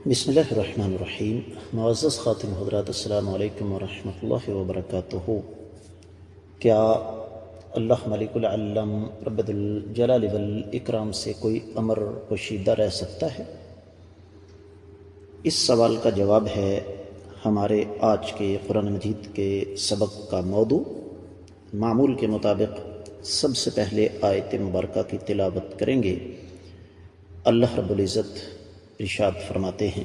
بسم اللہ الرحمن الرحیم۔ معزز خاتم حضرات، السلام علیکم ورحمۃ اللہ وبرکاتہ۔ کیا اللہ ملک العلم رب الجلال والاکرام سے کوئی امر پوشیدہ رہ سکتا ہے؟ اس سوال کا جواب ہے ہمارے آج کے قرآن مجید کے سبق کا موضوع۔ معمول کے مطابق سب سے پہلے آیت مبارکہ کی تلاوت کریں گے۔ اللہ رب العزت ارشاد فرماتے ہیں: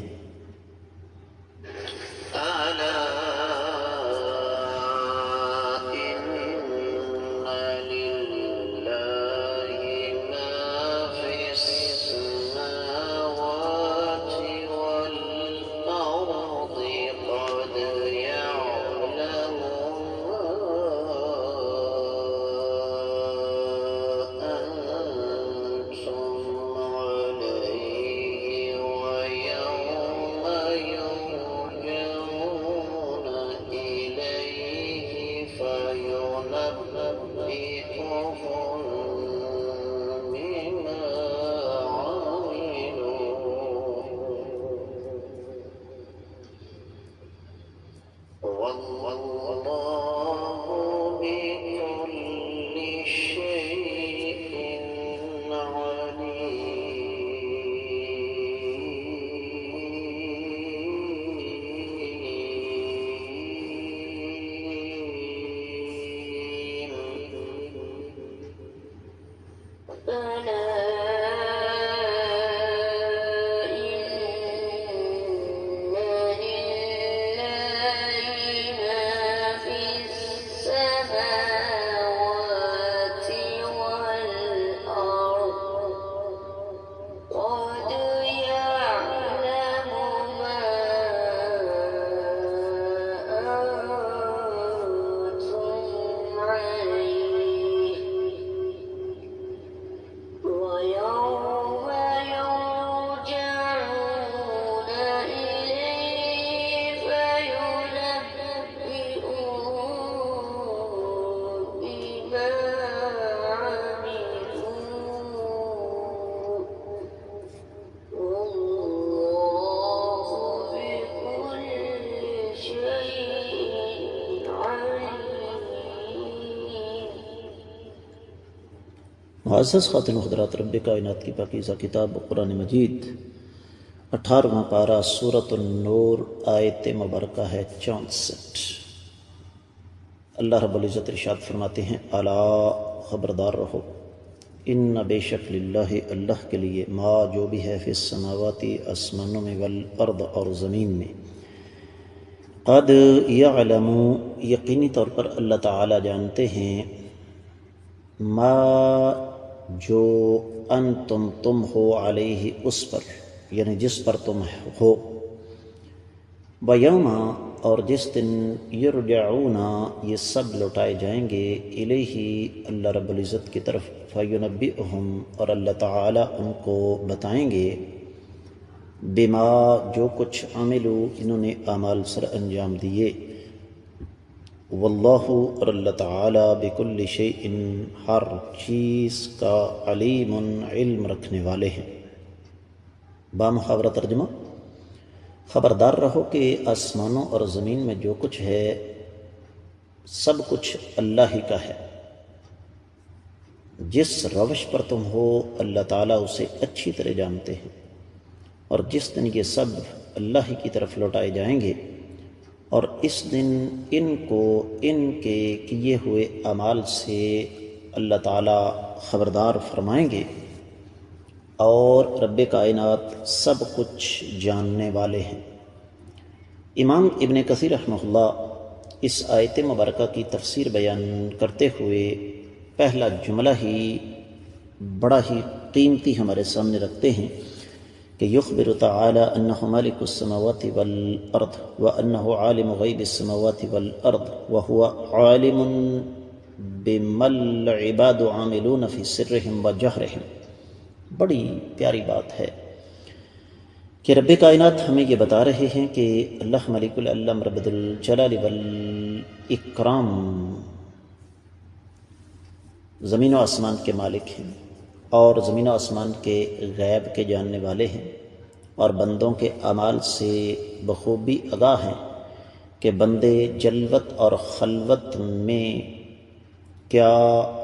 معزز خاتم حضرات، رب کائنات کی پاکیزہ کتاب قرآن مجید 18واں پارہ سورۃ النور آیت مبارکہ ہے 64۔ اللہ رب العزت ارشاد فرماتے ہیں: الا، خبردار رہو، ان بے شک للہ، اللہ کے لیے، ما جو بھی ہے، فی السماوات، آسمانوں میں، والارض، اور زمین میں، قد یعلم، یقینی طور پر اللہ تعالی جانتے ہیں، ما جو انتم تم ہو، علیہ اس پر، یعنی جس پر تم ہو، ویوم، اور جس دن، یرجعون، یہ سب لوٹائے جائیں گے، الیہ، اللہ رب العزت کی طرف، فینبئہم، اور اللہ تعالی ان کو بتائیں گے، بما، جو کچھ، عملوا، انہوں نے اعمال سر انجام دیے، واللہ، اور اللہ تعالی، بکل شیء، ہر چیز کا، علیم، علم رکھنے والے ہیں۔ بامحاورہ ترجمہ: خبردار رہو کہ آسمانوں اور زمین میں جو کچھ ہے، سب کچھ اللہ ہی کا ہے۔ جس روش پر تم ہو، اللہ تعالیٰ اسے اچھی طرح جانتے ہیں، اور جس دن یہ سب اللہ ہی کی طرف لوٹائے جائیں گے، اور اس دن ان کو ان کے کیے ہوئے اعمال سے اللہ تعالیٰ خبردار فرمائیں گے، اور رب کائنات سب کچھ جاننے والے ہیں۔ امام ابن کثیر رحمہ اللہ اس آیت مبارکہ کی تفسیر بیان کرتے ہوئے پہلا جملہ ہی بڑا ہی قیمتی ہمارے سامنے رکھتے ہیں کہ یخبر تعالی انہ مالک السماوات والارض وانہ عالم غیب السماوات والارض وہو عالم بما العباد عاملون فی سرہم وجہرہم۔ بڑی پیاری بات ہے کہ رب کائنات ہمیں یہ بتا رہے ہیں کہ اللہ ملک العلم رب الجلال والاکرام زمین و آسمان کے مالک ہیں اور زمین و آسمان کے غیب کے جاننے والے ہیں، اور بندوں کے اعمال سے بخوبی آگاہ ہیں کہ بندے جلوت اور خلوت میں کیا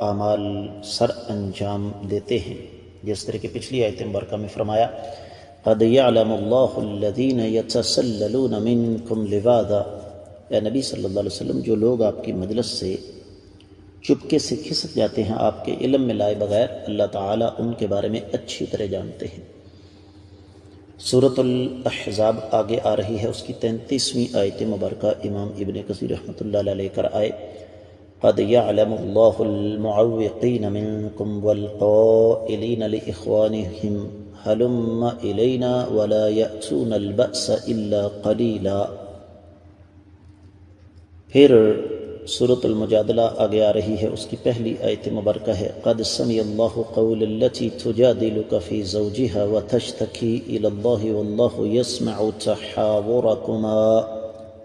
اعمال سر انجام دیتے ہیں، جس طرح کہ پچھلی آیت مبارکہ میں فرمایا قد یعلم اللہ الذین یتسللون منکم لواذا، اے نبی صلی اللہ علیہ وسلم جو لوگ آپ کی مجلس سے چپکے سے کھسک جاتے ہیں آپ کے علم میں لائے بغیر، اللہ تعالیٰ ان کے بارے میں اچھی طرح جانتے ہیں۔ سورۃ الاحزاب آگے آ رہی ہے، اس کی 33ویں آیت مبارکہ امام ابن کثیر رحمۃ اللہ علیہ لے کر آئے قد یعلم اللہ المعوقین منکم والقائلین لإخوانہم ہلم الینا ولا یأتون البأس الا قلیلا۔ پھر سورۃ المجادلہ آگے آ رہی ہے، اس کی پہلی آیت مبارکہ ہے قد سمع اللہ قول التی تجادلک فی زوجها وتشتکی الی اللہ واللہ یسمع تحاورکما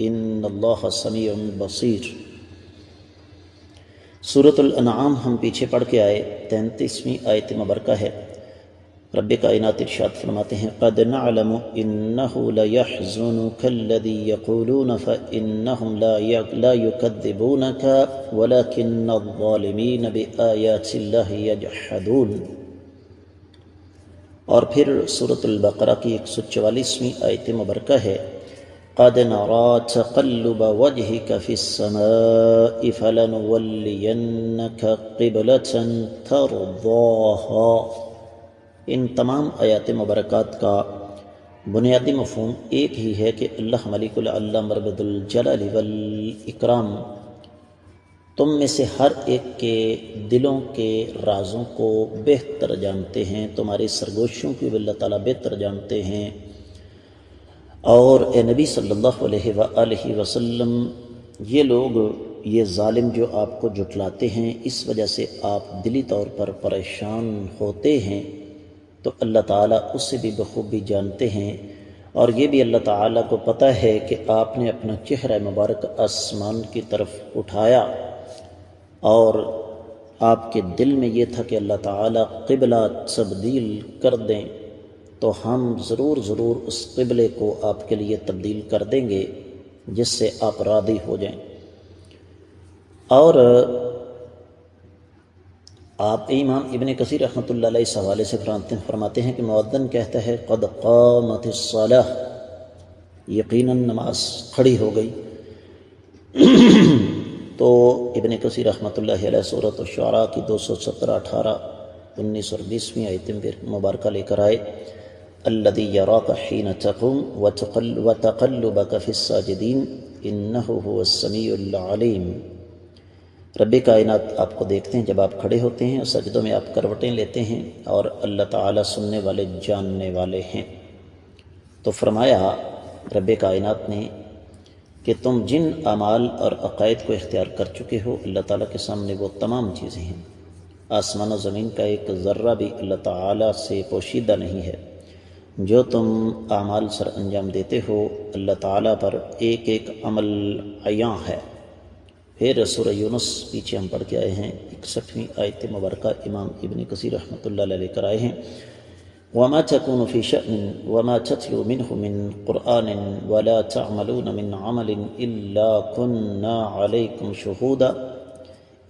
ان اللہ سمیع بصیر۔ سورۃ الانعام ہم پیچھے پڑھ کے آئے، 33ویں آیت مبارکہ ہے۔ رب کائنات ارشاد فرماتے ہیں قد نعلم انہ لیحزنک الذی یقولون فانہم لا یکذبونک ولکن الظالمین بآیات اللہ یجحدون۔ اور پھر سورۃ البقرہ کی 144ویں آیت مبارکہ ہے قد نرى تقلب وجهك في السماء فلنولينك قبلة ترضاها۔ ان تمام آیات مبارکات کا بنیادی مفہوم ایک ہی ہے کہ اللہ ملک الاعلی مربد الجلال والاکرام تم میں سے ہر ایک کے دلوں کے رازوں کو بہتر جانتے ہیں، تمہاری سرگوشیوں کی بھی اللہ تعالیٰ بہتر جانتے ہیں۔ اور اے نبی صلی اللہ علیہ وآلہ وسلم، یہ لوگ، یہ ظالم جو آپ کو جھٹلاتے ہیں، اس وجہ سے آپ دلی طور پر پریشان ہوتے ہیں، تو اللہ تعالیٰ اس سے بھی بخوبی جانتے ہیں۔ اور یہ بھی اللہ تعالیٰ کو پتہ ہے کہ آپ نے اپنا چہرہ مبارک آسمان کی طرف اٹھایا اور آپ کے دل میں یہ تھا کہ اللہ تعالیٰ قبلہ تبدیل کر دیں، تو ہم ضرور اس قبلے کو آپ کے لیے تبدیل کر دیں گے جس سے آپ راضی ہو جائیں۔ اور آپ امام ابن کثیر رحمۃ اللہ علیہ اس حوالے سے فرماتے ہیں کہ مؤذن کہتا ہے قد قامت الصلاۃ، یقیناً نماز کھڑی ہو گئی۔ تو ابن کثیر رحمۃ اللہ علیہ سورۃ الشعراء کی 217، 18، 19 اور 20ویں آیت مبارکہ لے کر آئے الذی یراک حین تقوم وتقلبک فی الساجدین انہ هو السمیع العلیم۔ رب کائنات آپ کو دیکھتے ہیں جب آپ کھڑے ہوتے ہیں، سجدوں میں آپ کروٹیں لیتے ہیں، اور اللہ تعالیٰ سننے والے جاننے والے ہیں۔ تو فرمایا رب کائنات نے کہ تم جن اعمال اور عقائد کو اختیار کر چکے ہو، اللہ تعالیٰ کے سامنے وہ تمام چیزیں ہیں۔ آسمان و زمین کا ایک ذرہ بھی اللہ تعالیٰ سے پوشیدہ نہیں ہے۔ جو تم اعمال سر انجام دیتے ہو، اللہ تعالیٰ پر ایک ایک عمل عیاں ہے۔ پھر سورہ یونس پیچھے ہم پڑھ کے آئے ہیں، 61ویں آیت مبارکہ امام ابن کثیر رحمۃ اللہ علیہ لے کر آئے ہیں وما تكون في شأن وما تتلو منه من قرآن ولا تعملون من عمل إلا كنا عليكم شهودا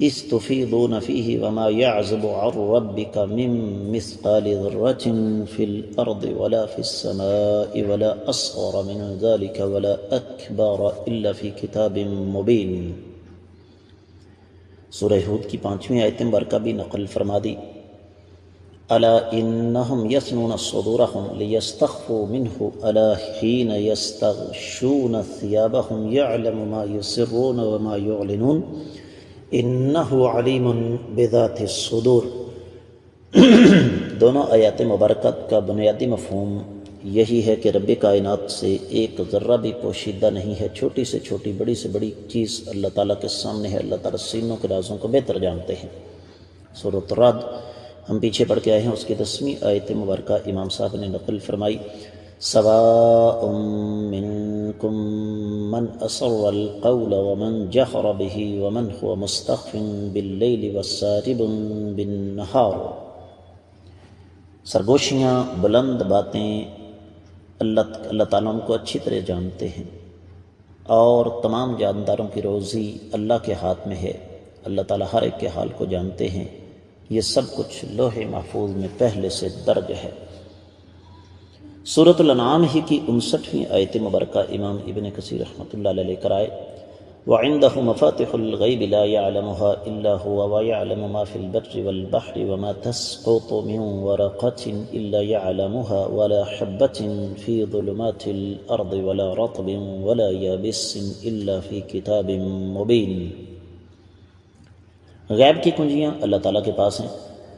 إذ تفيضون فيه وما يعزب عن ربك من مثقال ذرة في الأرض ولا في السماء ولا أصغر من ذلك ولا أكبر إلا في كتاب مبين۔ سورہ ہود کی 5ویں آیت مبارکہ بھی نقل فرما دی الا انہم یثنون صدورہم لیستخفوا منہ الا حین یستغشون ثیابہم یعلم ما یسرون وما یعلنون انہ علیم بذات الصدور۔ دونوں آیات مبارکات کا بنیادی مفہوم یہی ہے کہ رب کائنات سے ایک ذرہ بھی پوشیدہ نہیں ہے، چھوٹی سے چھوٹی، بڑی سے بڑی چیز اللہ تعالیٰ کے سامنے ہے۔ اللہ تعالیٰ سینوں کے رازوں کو بہتر جانتے ہیں۔ سورۃ الرعد ہم پیچھے پڑھ کے آئے ہیں، اس کی 10ویں آیت مبارکہ امام صاحب نے نقل فرمائی سواء منکم من اسر القول ومن جہر به ومن هو مستخف باللیل وسارب بالنہار۔ سرگوشیاں، بلند باتیں اللہ تعالیٰ ان کو اچھی طرح جانتے ہیں، اور تمام جانداروں کی روزی اللہ کے ہاتھ میں ہے، اللہ تعالیٰ ہر ایک کے حال کو جانتے ہیں۔ یہ سب کچھ لوح محفوظ میں پہلے سے درج ہے۔ سورۃ الانعام ہی کی 59ویں آیت مبارکہ امام ابن کثیر رحمۃ اللہ علیہ لے کر آئے، وَعِندَهُ مَفَاتِحُ الْغَيْبِ لَا يَعْلَمُهَا إِلَّا هُوَ وَيَعْلَمُ مَا فِي الْبَرِّ وَالْبَحْرِ وَمَا تَسْقُطُ مِنْ وَرَقَةٍ إِلَّا يَعْلَمُهَا وَلَا حَبَّةٍ فِي ظُلُمَاتِ الْأَرْضِ وَلَا رَطْبٍ وَلَا يَابِسٍ إِلَّا فِي كِتَابٍ مُبِينٍ۔ غیب کی کنجیاں اللہ تعالیٰ کے پاس ہیں،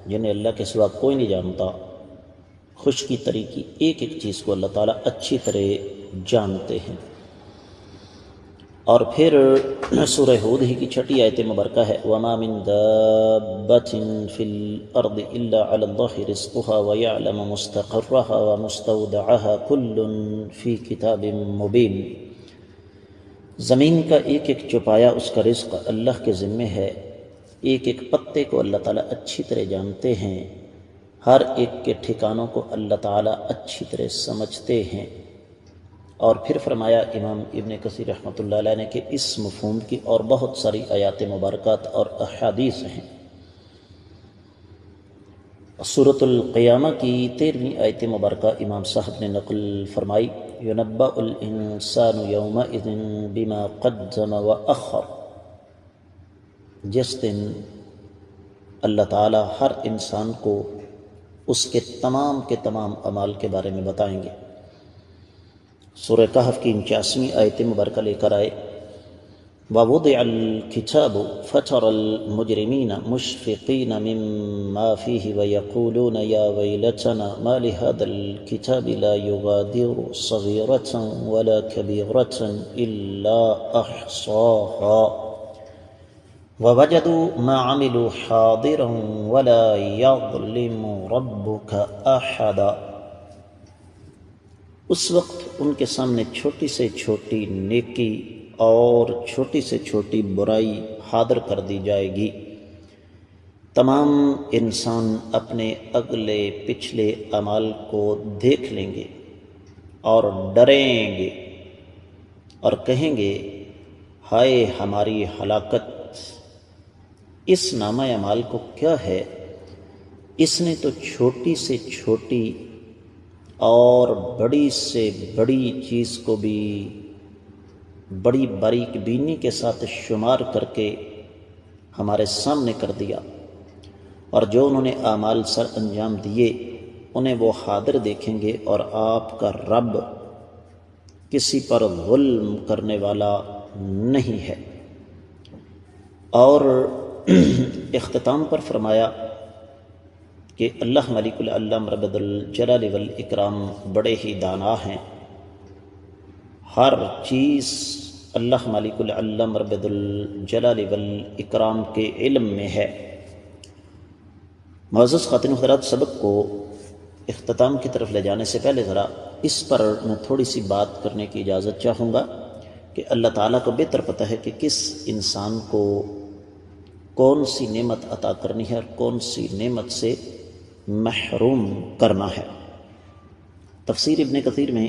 جنہیں اللہ کے سوا کوئی نہیں جانتا۔ خشکی تری کی ایک ایک چیز کو اللہ تعالیٰ اچھی طرح جانتے ہیں۔ اور پھر سورہ ہود ہی کی 6 آیت مبارکہ ہے، وَمَا مِن دَابَّةٍ فِي الْأَرْضِ إِلَّا عَلَى اللَّهِ رِزْقُهَا وَيَعْلَمُ مُسْتَقَرَّهَا وَمُسْتَوْدَعَهَا كُلٌّ فِي كِتَابٍ مُبِينٍ۔ زمین کا ایک ایک چوپایا اس کا رزق اللہ کے ذمے ہے، ایک ایک پتے کو اللہ تعالیٰ اچھی طرح جانتے ہیں، ہر ایک کے ٹھکانوں کو اللہ تعالیٰ اچھی طرح سمجھتے ہیں۔ اور پھر فرمایا امام ابن کثیر رحمۃ اللہ علیہ نے کہ اس مفہوم کی اور بہت ساری آیات مبارکات اور احادیث ہیں۔ سورۃ القیامہ کی 13ویں آیت مبارکہ امام صاحب نے نقل فرمائی، یُنَبَّأُ الْإِنسَانُ يَوْمَئِذٍ بِمَا قَدَّمَ وَأَخَّرَ۔ جس دن اللہ تعالیٰ ہر انسان کو اس کے تمام اعمال کے بارے میں بتائیں گے۔ سورہ کہف کی 89ویں آیت مبارکہ لے کر آئے، وَوُضِعَ الْكِتَابُ فَتَرَى الْمُجْرِمِينَ مُشْفِقِينَ مِمَّا فِيهِ وَيَقُولُونَ يَا وَيْلَتَنَا مَا لِهَذَا الْكِتَابِ لَا يُغَادِرُ صَغِيرَةً وَلَا كَبِيرَةً إِلَّا أَحْصَاهَا وَوَجَدُوا مَا عَمِلُوا حَاضِرًا وَلَا يَظْلِمُ رَبُّكَ أَحَدًا۔ اس وقت ان کے سامنے چھوٹی سے چھوٹی نیکی اور چھوٹی سے چھوٹی برائی حاضر کر دی جائے گی۔ تمام انسان اپنے اگلے پچھلے اعمال کو دیکھ لیں گے اور ڈریں گے اور کہیں گے، ہائے ہماری ہلاکت، اس نامہ اعمال کو کیا ہے؟ اس نے تو چھوٹی سے چھوٹی اور بڑی سے بڑی چیز کو بھی بڑی باریک بینی کے ساتھ شمار کر کے ہمارے سامنے کر دیا، اور جو انہوں نے اعمال سر انجام دیے انہیں وہ حاضر دیکھیں گے، اور آپ کا رب کسی پر ظلم کرنے والا نہیں ہے۔ اور اختتام پر فرمایا کہ اللہ ملک العلم رب الجلال والاکرام بڑے ہی دانا ہیں، ہر چیز اللہ ملک العلم رب الجلال والاکرام کے علم میں ہے۔ معزز خواتین و حضرات، سبق کو اختتام کی طرف لے جانے سے پہلے ذرا اس پر میں تھوڑی سی بات کرنے کی اجازت چاہوں گا کہ اللہ تعالیٰ کو بہتر پتہ ہے کہ کس انسان کو کون سی نعمت عطا کرنی ہے اور کون سی نعمت سے محروم کرنا ہے۔ تفسیر ابن کثیر میں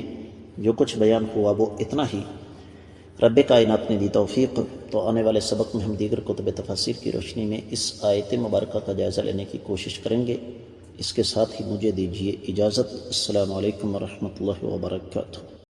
جو کچھ بیان ہوا وہ اتنا ہی۔ رب کائنات نے دی توفیق تو آنے والے سبق میں ہم دیگر کتب تفاسیر کی روشنی میں اس آیت مبارکہ کا جائزہ لینے کی کوشش کریں گے۔ اس کے ساتھ ہی مجھے دیجیے اجازت۔ السلام علیکم ورحمۃ اللہ وبرکاتہ۔